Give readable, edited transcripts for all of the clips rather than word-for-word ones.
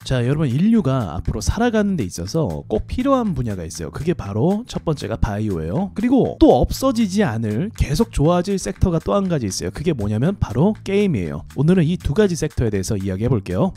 자, 여러분, 인류가 앞으로 살아가는 데 있어서 꼭 필요한 분야가 있어요. 그게 바로 첫 번째가 바이오예요. 그리고 또 없어지지 않을 계속 좋아질 섹터가 또 한 가지 있어요. 그게 뭐냐면 바로 게임이에요. 오늘은 이 두 가지 섹터에 대해서 이야기해 볼게요.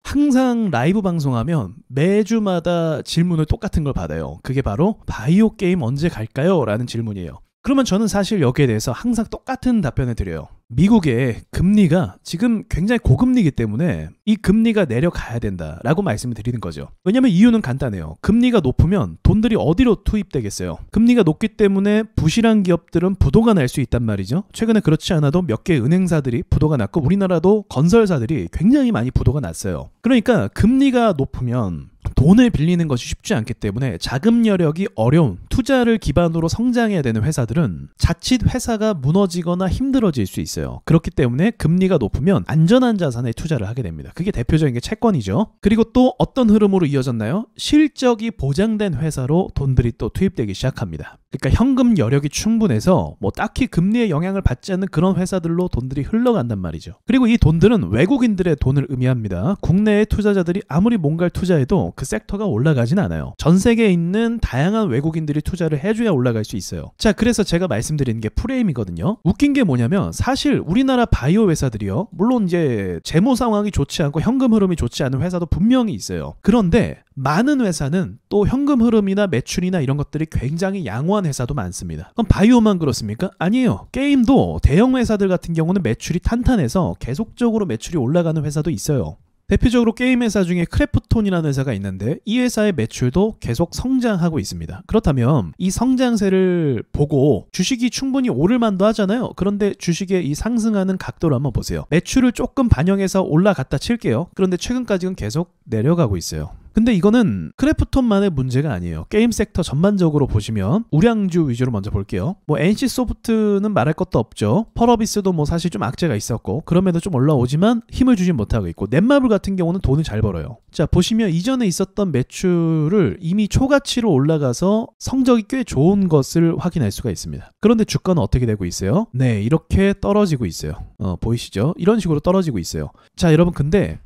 항상 라이브 방송하면 매주마다 질문을 똑같은 걸 받아요. 그게 바로 바이오 게임 언제 갈까요? 라는 질문이에요. 그러면 저는 사실 여기에 대해서 항상 똑같은 답변을 드려요. 미국의 금리가 지금 굉장히 고금리이기 때문에 이 금리가 내려가야 된다라고 말씀을 드리는 거죠. 왜냐면 이유는 간단해요. 금리가 높으면 돈들이 어디로 투입되겠어요? 금리가 높기 때문에 부실한 기업들은 부도가 날 수 있단 말이죠. 최근에 그렇지 않아도 몇 개의 은행사들이 부도가 났고 우리나라도 건설사들이 굉장히 많이 부도가 났어요. 그러니까 금리가 높으면 돈을 빌리는 것이 쉽지 않기 때문에 자금 여력이 어려운 투자를 기반으로 성장해야 되는 회사들은 자칫 회사가 무너지거나 힘들어질 수 있어요. 그렇기 때문에 금리가 높으면 안전한 자산에 투자를 하게 됩니다. 그게 대표적인 게 채권이죠. 그리고 또 어떤 흐름으로 이어졌나요? 실적이 보장된 회사로 돈들이 또 투입되기 시작합니다. 그러니까 현금 여력이 충분해서 뭐 딱히 금리의 영향을 받지 않는 그런 회사들로 돈들이 흘러간단 말이죠. 그리고 이 돈들은 외국인들의 돈을 의미합니다. 국내의 투자자들이 아무리 뭔가를 투자해도 그 섹터가 올라가진 않아요. 전 세계에 있는 다양한 외국인들이 투자를 해줘야 올라갈 수 있어요. 자, 그래서 제가 말씀드리는 게 프레임이거든요. 웃긴 게 뭐냐면 사실 우리나라 바이오 회사들이요, 물론 이제 재무 상황이 좋지 않고 현금 흐름이 좋지 않은 회사도 분명히 있어요. 그런데 많은 회사는 또 현금 흐름이나 매출이나 이런 것들이 굉장히 양호한 회사도 많습니다. 그럼 바이오만 그렇습니까? 아니에요. 게임도 대형 회사들 같은 경우는 매출이 탄탄해서 계속적으로 매출이 올라가는 회사도 있어요. 대표적으로 게임 회사 중에 크래프톤이라는 회사가 있는데 이 회사의 매출도 계속 성장하고 있습니다. 그렇다면 이 성장세를 보고 주식이 충분히 오를 만도 하잖아요. 그런데 주식의 이 상승하는 각도를 한번 보세요. 매출을 조금 반영해서 올라갔다 칠게요. 그런데 최근까지는 계속 내려가고 있어요. 근데 이거는 크래프톤만의 문제가 아니에요. 게임 섹터 전반적으로 보시면 우량주 위주로 먼저 볼게요. 뭐 NC소프트는 말할 것도 없죠. 펄어비스도 뭐 사실 좀 악재가 있었고 그럼에도 좀 올라오지만 힘을 주진 못하고 있고, 넷마블 같은 경우는 돈을 잘 벌어요. 자, 보시면 이전에 있었던 매출을 이미 초가치로 올라가서 성적이 꽤 좋은 것을 확인할 수가 있습니다. 그런데 주가는 어떻게 되고 있어요? 네, 이렇게 떨어지고 있어요. 보이시죠? 이런 식으로 떨어지고 있어요. 자, 여러분, 근데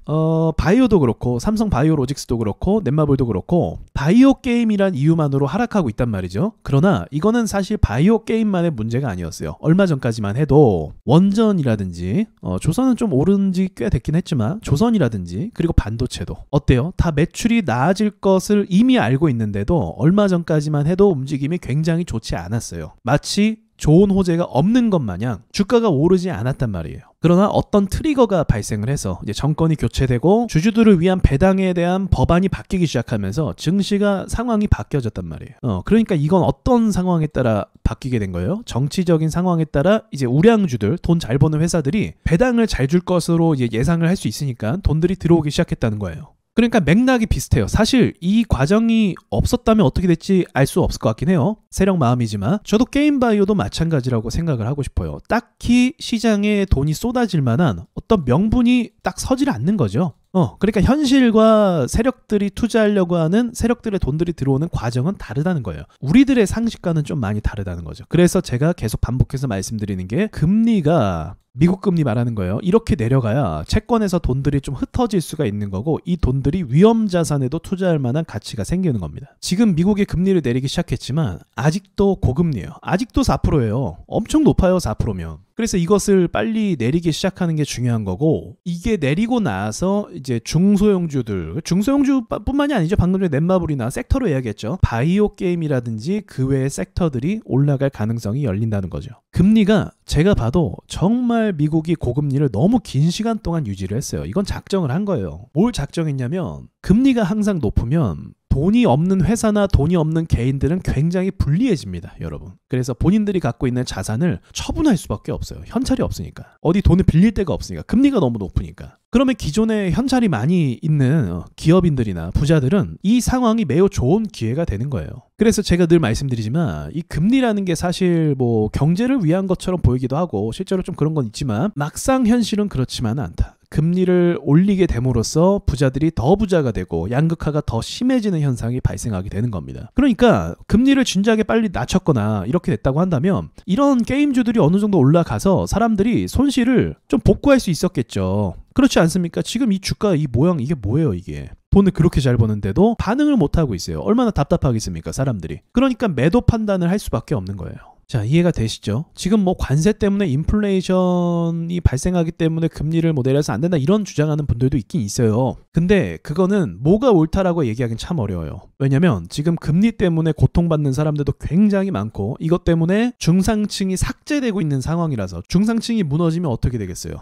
바이오도 그렇고 삼성 바이오로직스도 그렇고 넷마블도 그렇고 바이오 게임이란 이유만으로 하락하고 있단 말이죠. 그러나 이거는 사실 바이오 게임만의 문제가 아니었어요. 얼마 전까지만 해도 원전이라든지 조선은 좀 오른 지 꽤 됐긴 했지만 조선이라든지 그리고 반도체도 어때요? 다 매출이 나아질 것을 이미 알고 있는데도 얼마 전까지만 해도 움직임이 굉장히 좋지 않았어요. 마치 좋은 호재가 없는 것 마냥 주가가 오르지 않았단 말이에요. 그러나 어떤 트리거가 발생을 해서 이제 정권이 교체되고 주주들을 위한 배당에 대한 법안이 바뀌기 시작하면서 증시가 상황이 바뀌어졌단 말이에요. 그러니까 이건 어떤 상황에 따라 바뀌게 된 거예요? 정치적인 상황에 따라 이제 우량주들, 돈 잘 버는 회사들이 배당을 잘 줄 것으로 이제 예상을 할 수 있으니까 돈들이 들어오기 시작했다는 거예요. 그러니까 맥락이 비슷해요. 사실 이 과정이 없었다면 어떻게 될지 알 수 없을 것 같긴 해요. 세력 마음이지만 저도 게임 바이오도 마찬가지라고 생각을 하고 싶어요. 딱히 시장에 돈이 쏟아질 만한 어떤 명분이 딱 서질 않는 거죠. 그러니까 현실과 세력들이 투자하려고 하는 세력들의 돈들이 들어오는 과정은 다르다는 거예요. 우리들의 상식과는 좀 많이 다르다는 거죠. 그래서 제가 계속 반복해서 말씀드리는 게 금리가 미국 금리 말하는 거예요. 이렇게 내려가야 채권에서 돈들이 좀 흩어질 수가 있는 거고 이 돈들이 위험 자산에도 투자할 만한 가치가 생기는 겁니다. 지금 미국이 금리를 내리기 시작했지만 아직도 고금리예요. 아직도 4%예요. 엄청 높아요, 4%면. 그래서 이것을 빨리 내리기 시작하는 게 중요한 거고, 이게 내리고 나서 이제 중소형주뿐만이 아니죠. 방금 전에 넷마블이나 섹터로 이야기했죠. 바이오 게임이라든지 그 외의 섹터들이 올라갈 가능성이 열린다는 거죠. 금리가 제가 봐도 정말 미국이 고금리를 너무 긴 시간 동안 유지를 했어요. 이건 작정을 한 거예요. 뭘 작정했냐면 금리가 항상 높으면 돈이 없는 회사나 돈이 없는 개인들은 굉장히 불리해집니다, 여러분. 그래서 본인들이 갖고 있는 자산을 처분할 수밖에 없어요. 현찰이 없으니까. 어디 돈을 빌릴 데가 없으니까. 금리가 너무 높으니까. 그러면 기존에 현찰이 많이 있는 기업인들이나 부자들은 이 상황이 매우 좋은 기회가 되는 거예요. 그래서 제가 늘 말씀드리지만 이 금리라는 게 사실 뭐 경제를 위한 것처럼 보이기도 하고 실제로 좀 그런 건 있지만 막상 현실은 그렇지만은 않다. 금리를 올리게 됨으로써 부자들이 더 부자가 되고 양극화가 더 심해지는 현상이 발생하게 되는 겁니다. 그러니까 금리를 진작에 빨리 낮췄거나 이렇게 됐다고 한다면 이런 게임주들이 어느 정도 올라가서 사람들이 손실을 좀 복구할 수 있었겠죠. 그렇지 않습니까? 지금 이 주가 이 모양 이게 뭐예요 이게. 돈을 그렇게 잘 버는데도 반응을 못하고 있어요. 얼마나 답답하겠습니까 사람들이. 그러니까 매도 판단을 할 수밖에 없는 거예요. 자, 이해가 되시죠? 지금 뭐 관세 때문에 인플레이션이 발생하기 때문에 금리를 뭐 내려서 안 된다 이런 주장하는 분들도 있긴 있어요. 근데 그거는 뭐가 옳다라고 얘기하기는 참 어려워요. 왜냐면 지금 금리 때문에 고통받는 사람들도 굉장히 많고 이것 때문에 중상층이 삭제되고 있는 상황이라서 중상층이 무너지면 어떻게 되겠어요?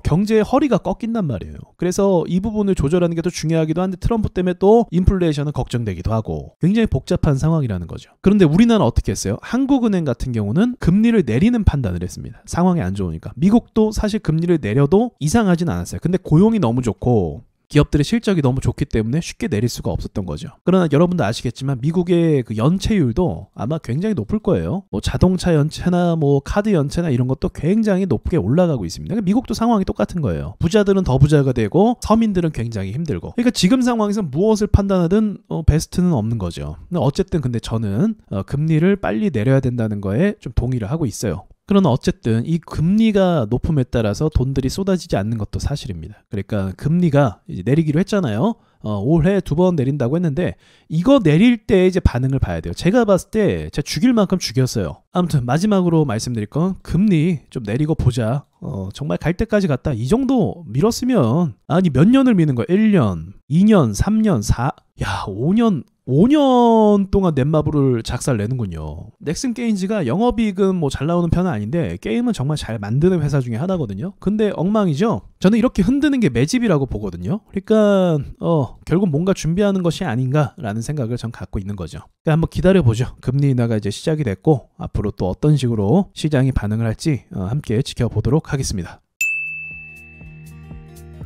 경제의 허리가 꺾인단 말이에요. 그래서 이 부분을 조절하는 게 더 중요하기도 한데 트럼프 때문에 또 인플레이션은 걱정되기도 하고 굉장히 복잡한 상황이라는 거죠. 그런데 우리나라는 어떻게 했어요? 한국은행 같은 경우는 금리를 내리는 판단을 했습니다. 상황이 안 좋으니까. 미국도 사실 금리를 내려도 이상하진 않았어요. 근데 고용이 너무 좋고 기업들의 실적이 너무 좋기 때문에 쉽게 내릴 수가 없었던 거죠. 그러나 여러분도 아시겠지만 미국의 그 연체율도 아마 굉장히 높을 거예요. 뭐 자동차 연체나 뭐 카드 연체나 이런 것도 굉장히 높게 올라가고 있습니다. 그러니까 미국도 상황이 똑같은 거예요. 부자들은 더 부자가 되고 서민들은 굉장히 힘들고. 그러니까 지금 상황에서 무엇을 판단하든 베스트는 없는 거죠. 어쨌든 근데 저는 금리를 빨리 내려야 된다는 거에 좀 동의를 하고 있어요. 그러나 어쨌든 이 금리가 높음에 따라서 돈들이 쏟아지지 않는 것도 사실입니다. 그러니까 금리가 이제 내리기로 했잖아요. 올해 2번 내린다고 했는데 이거 내릴 때 이제 반응을 봐야 돼요. 제가 봤을 때 제가 죽일 만큼 죽였어요. 아무튼 마지막으로 말씀드릴 건 금리 좀 내리고 보자. 정말 갈 때까지 갔다. 이 정도 밀었으면 아니 몇 년을 미는 거야? 1년, 2년, 3년, 5년 동안 넷마블을 작살 내는군요. 넥슨 게임즈가 영업이익은 뭐 잘 나오는 편은 아닌데 게임은 정말 잘 만드는 회사 중에 하나거든요. 근데 엉망이죠. 저는 이렇게 흔드는 게 매집이라고 보거든요. 그러니까 결국 뭔가 준비하는 것이 아닌가라는 생각을 전 갖고 있는 거죠. 그러니까 한번 기다려보죠. 금리 인하가 이제 시작이 됐고 앞으로 또 어떤 식으로 시장이 반응을 할지 함께 지켜보도록 하겠습니다.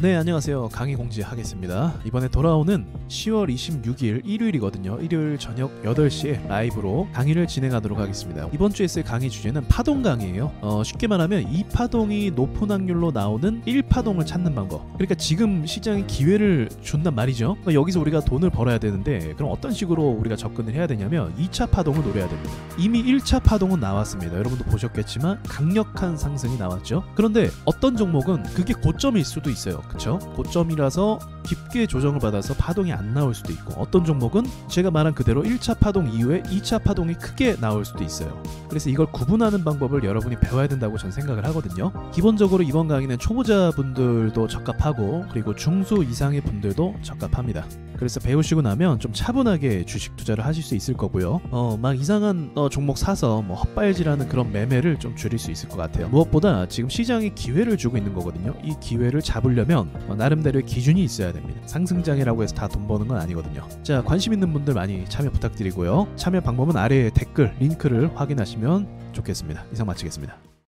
네, 안녕하세요. 강의 공지하겠습니다. 이번에 돌아오는 10월 26일 일요일이거든요. 일요일 저녁 8시에 라이브로 강의를 진행하도록 하겠습니다. 이번 주에 쓸 강의 주제는 파동 강의예요. 쉽게 말하면 2파동이 높은 확률로 나오는 1파동을 찾는 방법. 그러니까 지금 시장이 기회를 준단 말이죠. 그러니까 여기서 우리가 돈을 벌어야 되는데 그럼 어떤 식으로 우리가 접근을 해야 되냐면 2차 파동을 노려야 됩니다. 이미 1차 파동은 나왔습니다. 여러분도 보셨겠지만 강력한 상승이 나왔죠. 그런데 어떤 종목은 그게 고점일 수도 있어요. 그쵸? 고점이라서 깊게 조정을 받아서 파동이 안 나올 수도 있고 어떤 종목은 제가 말한 그대로 1차 파동 이후에 2차 파동이 크게 나올 수도 있어요. 그래서 이걸 구분하는 방법을 여러분이 배워야 된다고 전 생각을 하거든요. 기본적으로 이번 강의는 초보자분들도 적합하고 그리고 중수 이상의 분들도 적합합니다. 그래서 배우시고 나면 좀 차분하게 주식 투자를 하실 수 있을 거고요. 막 이상한 종목 사서 뭐 헛발질하는 그런 매매를 좀 줄일 수 있을 것 같아요. 무엇보다 지금 시장이 기회를 주고 있는 거거든요. 이 기회를 잡으려면 나름대로의 기준이 있어야 됩니다. 상승장이라고 해서 다 돈 버는 건 아니거든요. 자, 관심 있는 분들 많이 참여 부탁드리고요. 참여 방법은 아래에 댓글 링크를 확인하시면 좋겠습니다. 이상 마치겠습니다.